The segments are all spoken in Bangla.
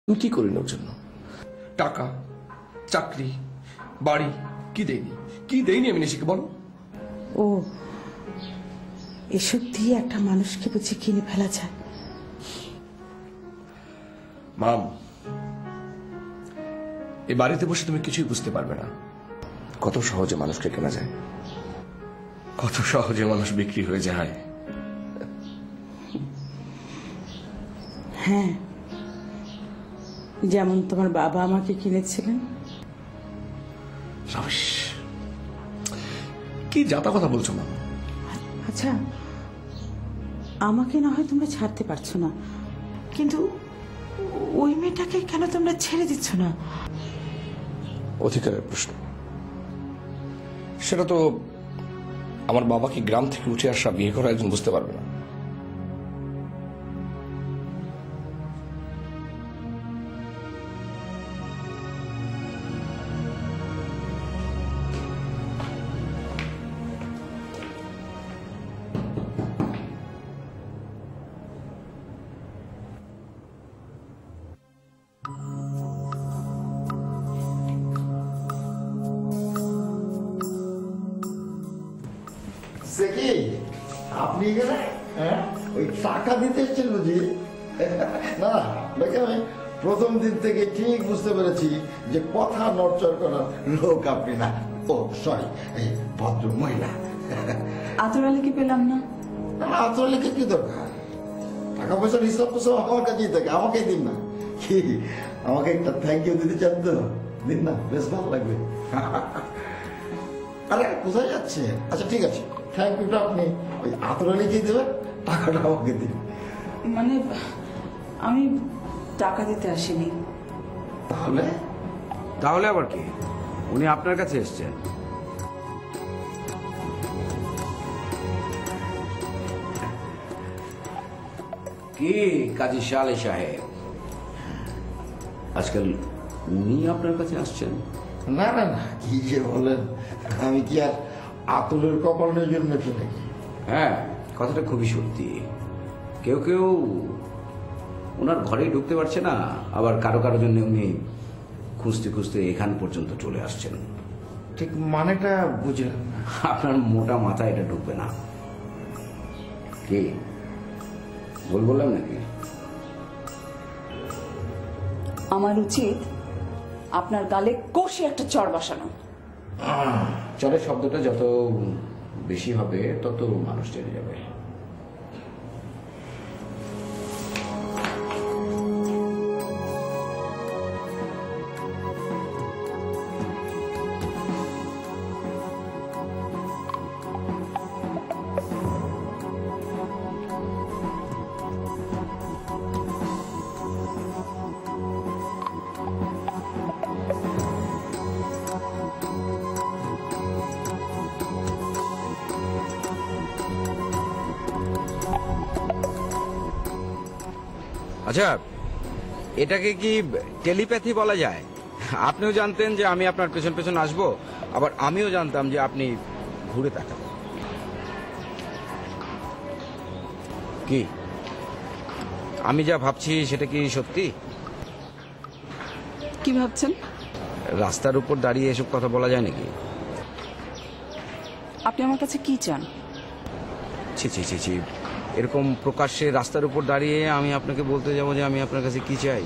তুমি কি করলেন ওর জন্য? টাকা, চাকরি, বাড়ি কি দেয়নি আমি নিশিকে বলো? ও এসব দিয়ে একটা মানুষকে বুঝে কিনে ফেলা যায়? মাম, এই বাড়িতে বসে তুমি কিছুই বুঝতে পারবে না কত সহজে মানুষকে কেনা যায়, কত সহজে মানুষ বিক্রি হয়ে যায়। হ্যাঁ, যেমন তোমার বাবা আমাকে কিনেছিলেন। রাবিশ, কি যাতা কথা বলছো মা? আচ্ছা, আমাকে না হয় তোমরা ছাড়তে পারছো না, কিন্তু ওই মেয়েটাকে কেন তোমরা ছেড়ে দিচ্ছ না? অধিকারের প্রশ্ন। সেটা তো আমার বাবাকে গ্রাম থেকে উঠে আসা বিয়ে করা একজন বুঝতে পারবে না। আপনি এখানে ওই টাকা দিতে এসছেন বুঝি? না দেখে আমি প্রথম দিন থেকে ঠিক বুঝতে পেরেছি যে কথা নড়চড় করার লোক আপনি না। ও সরি, এই ভদ্র মহিলা। আতর আলীকে পেলাম না। আতর লিখে কি দরকার? টাকা পয়সার হিসাব তো সব আমার কাছেই থাকে, আমাকেই দিন না। কি আমাকে একটা থ্যাংক ইউ দিতে চান তো দিন না, বেশ ভালো লাগবে। আরে কোথায় যাচ্ছে? আচ্ছা ঠিক আছে, থ্যাংক ইউটা আপনি ওই আতরা লিখে দেবেন, টাকাটা আমাকে দিন। মানে আমি টাকা দিতে আসিনি। তাহলে আবার কি? উনি আপনার কাছে এসছেন। কি কাজী শালে সাহেব, আজকাল উনি আপনার কাছে আসছেন? না না না, কি যে বলেন, আমি কি আর আতরের কপালের জন্য নাকি? হ্যাঁ, কথাটা খুবই সত্যি। কেউ কেউ ওনার ঘরেই ঢুকতে পারছে না, আবার কারো কারো জন্য উনি খুঁজতে খুঁজতে এখান পর্যন্ত চলে আসছেন। ঠিক মানেটা বুঝলাম না। আপনার মোটা মাথা এটা ঢুকবে না। কি বললাম নাকি? আমার উচিত আপনার গালে কষে একটা চড় বসানো। চরের শব্দটা যত বেশি হবে তত মানুষ জেনে যাবে। আচ্ছা, এটাকে কি টেলিপ্যাথি বলা যায়? আপনিও জানতেন যে আমি আপনার পেছন পেছন আসবো, আবার আমিও জানতাম যে আপনি ঘুরে তাকাবেন। কি আমি যা ভাবছি সেটা কি সত্যি? কি ভাবছেন? রাস্তার উপর দাঁড়িয়ে এসব কথা বলা যায় নাকি? আপনি আমার কাছে কি চান? ছি ছি ছি ছি, এরকম প্রকাশ্যে রাস্তার উপর দাঁড়িয়ে আমি আপনাকে বলতে যাবো যে আমি আপনার কাছে কি চাই?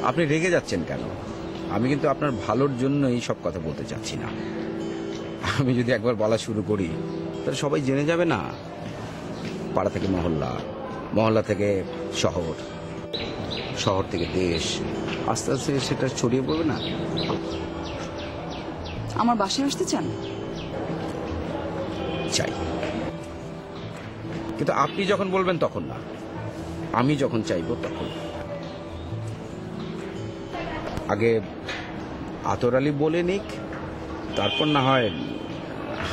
আপনি রেগে যাচ্ছেন কেন? আমি কিন্তু আপনার ভালোর জন্যই সব কথা বলতে চাচ্ছি না। আমি যদি একবার বলা শুরু করি তাহলে সবাই জেনে যাবে না। পাড়া থেকে মহল্লা, মহল্লা থেকে শহর, শহর থেকে দেশ, আস্তে আস্তে সেটা ছড়িয়ে পড়বে না? আমার বাসায় আসতে চান? চাই, কিন্তু আপনি যখন বলবেন তখন না, আমি যখন চাইবো তখন। আগে আতর আলী বলে নিক, তারপর না হয়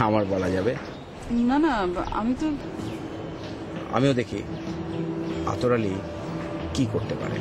আমার বলা যাবে। না না, আমিও দেখি আতর আলী কি করতে পারে।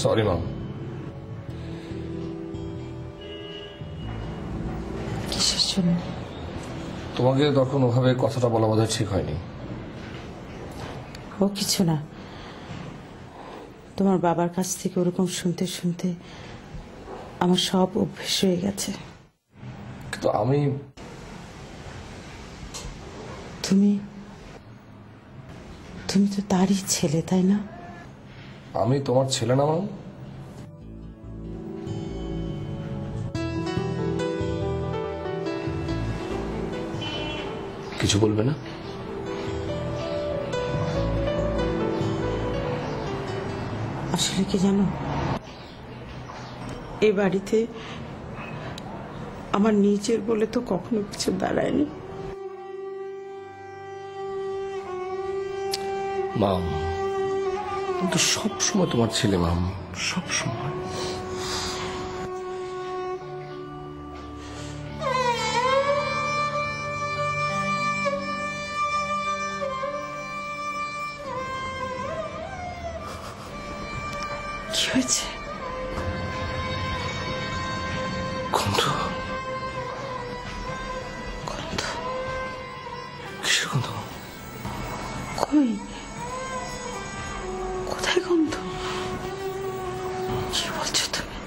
সরি মাম। কিসের জন্য? তোমাকে তখন ওভাবে কথাটা বলা বোধহয় ঠিক হয়নি। ও কিছু না, তোমার বাবার কাছ থেকে ওরকম শুনতে শুনতে আমার সব অভ্যেস হয়ে গেছে। কিন্তু আমি তুমি তুমি তো তারই ছেলে, তাই না? আমি তোমার ছেলে না মাম? কিছু বলবে না? আসলে কি জানো, এ বাড়িতে আমার নিজের বলে তো কখনো কিছু দাঁড়ায়নি। মাম, কিন্তু সব সময় তোমার ছেলে মাম, সব সময়। কি হয়েছে? গন্ধ? গন্ধ? কিসের গন্ধ? কই, কোথায় গন্ধ? কি বলছো তুমি?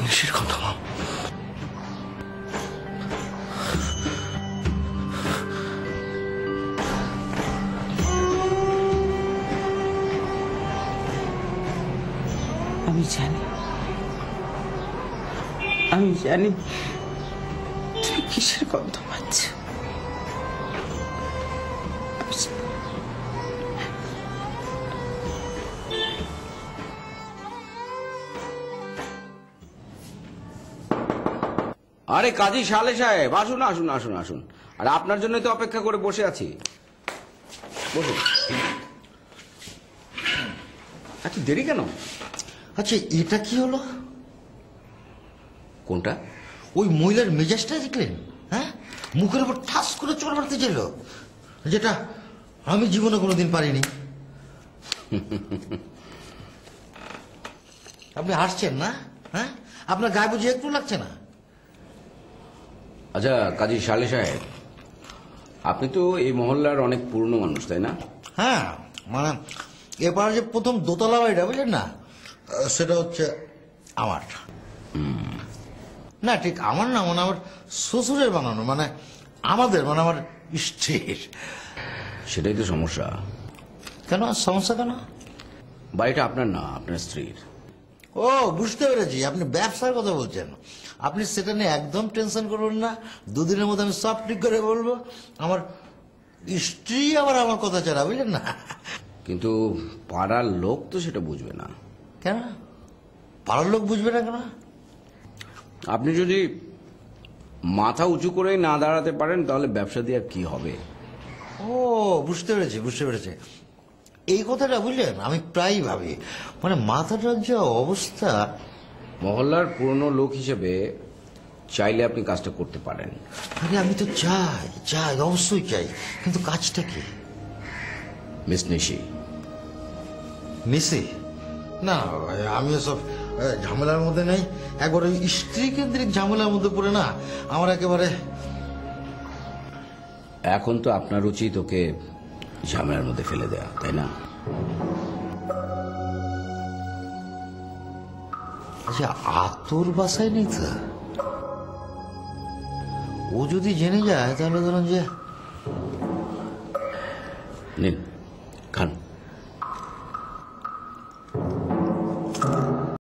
নিশির গন্ধ মাম। আমি জানি, আমি জানি তুমি কিসের গন্ধ পাচ্ছ। আরে কাজী সালে সাহেব, আসুন আসুন আসুন আসুন। আর আপনার জন্য তো অপেক্ষা করে বসে আছি। বসুন। এত দেরি কেন? আচ্ছা, এটা কি হলো? কোনটা? ওই মহিলার মেজাজটা দেখলেন? হ্যাঁ, মুখের উপর ঠাস করে চোর মারতে চাইল, যেটা আমি জীবনে কোনোদিন পারিনি। আপনি হাসছেন না? হ্যাঁ, আপনার গায়ে বুঝি একটু লাগছে না? আচ্ছা কাজী সালে সাহেব, আপনি তো এই মহল্লার অনেক পুরনো মানুষ, তাই না? হ্যাঁ, মানে এবার যে প্রথম দোতলা বাড়িটা বুঝলেন না, সেটা হচ্ছে আমার। না, ঠিক আমার না, মানে আমার শ্বশুরের বানানো, মানে আমাদের, মানে আমার স্ত্রীর। সেটাই তো সমস্যা। কেন সমস্যা কেন? বাড়িটা আপনার না, আপনার স্ত্রীর। ও, বুঝতে পেরেছি, আপনি ব্যবসার কথা বলছেন। আপনি সেটা নিয়ে একদম টেনশন করবেন না, দুদিনের মধ্যে আমি সব ঠিক করে বলবো। আমার স্ত্রী আবার আমার কথা ছাড়া, বুঝলেন না? কিন্তু পাড়ার লোক তো সেটা বুঝবে না। কেন পাড়ার লোক বুঝবে না কেন? আপনি যদি মাথা উঁচু করে না দাঁড়াতে পারেন, তাহলে ব্যবসা দিয়ে আর কি হবে? ও, বুঝতে পেরেছি বুঝতে পেরেছি। এই কথাটা বুঝলেন, আমি প্রায়ই ভাবি, মানে মাথাটার যে অবস্থা। মহল্লার পুরনো লোক হিসেবে চাইলে আপনি কাজটা করতে পারেন। আরে আমি তো চাই চাই, অবশ্যই চাই, কিন্তু কাজটা কি? মিস নিশি। নিশি? না, আমি সব ঝামেলার মধ্যে নেই। একবার ওই স্ত্রী কেন্দ্রিক ঝামেলার মধ্যে পড়ে না আমার একেবারে। এখন তো আপনার উচিত ওকে ঝামেলার মধ্যে ফেলে দেয়া, তাই না? আচ্ছা, আতর বাসায় নেই তো? ও যদি জেনে যায় তাহলে ধরুন যে। নিন।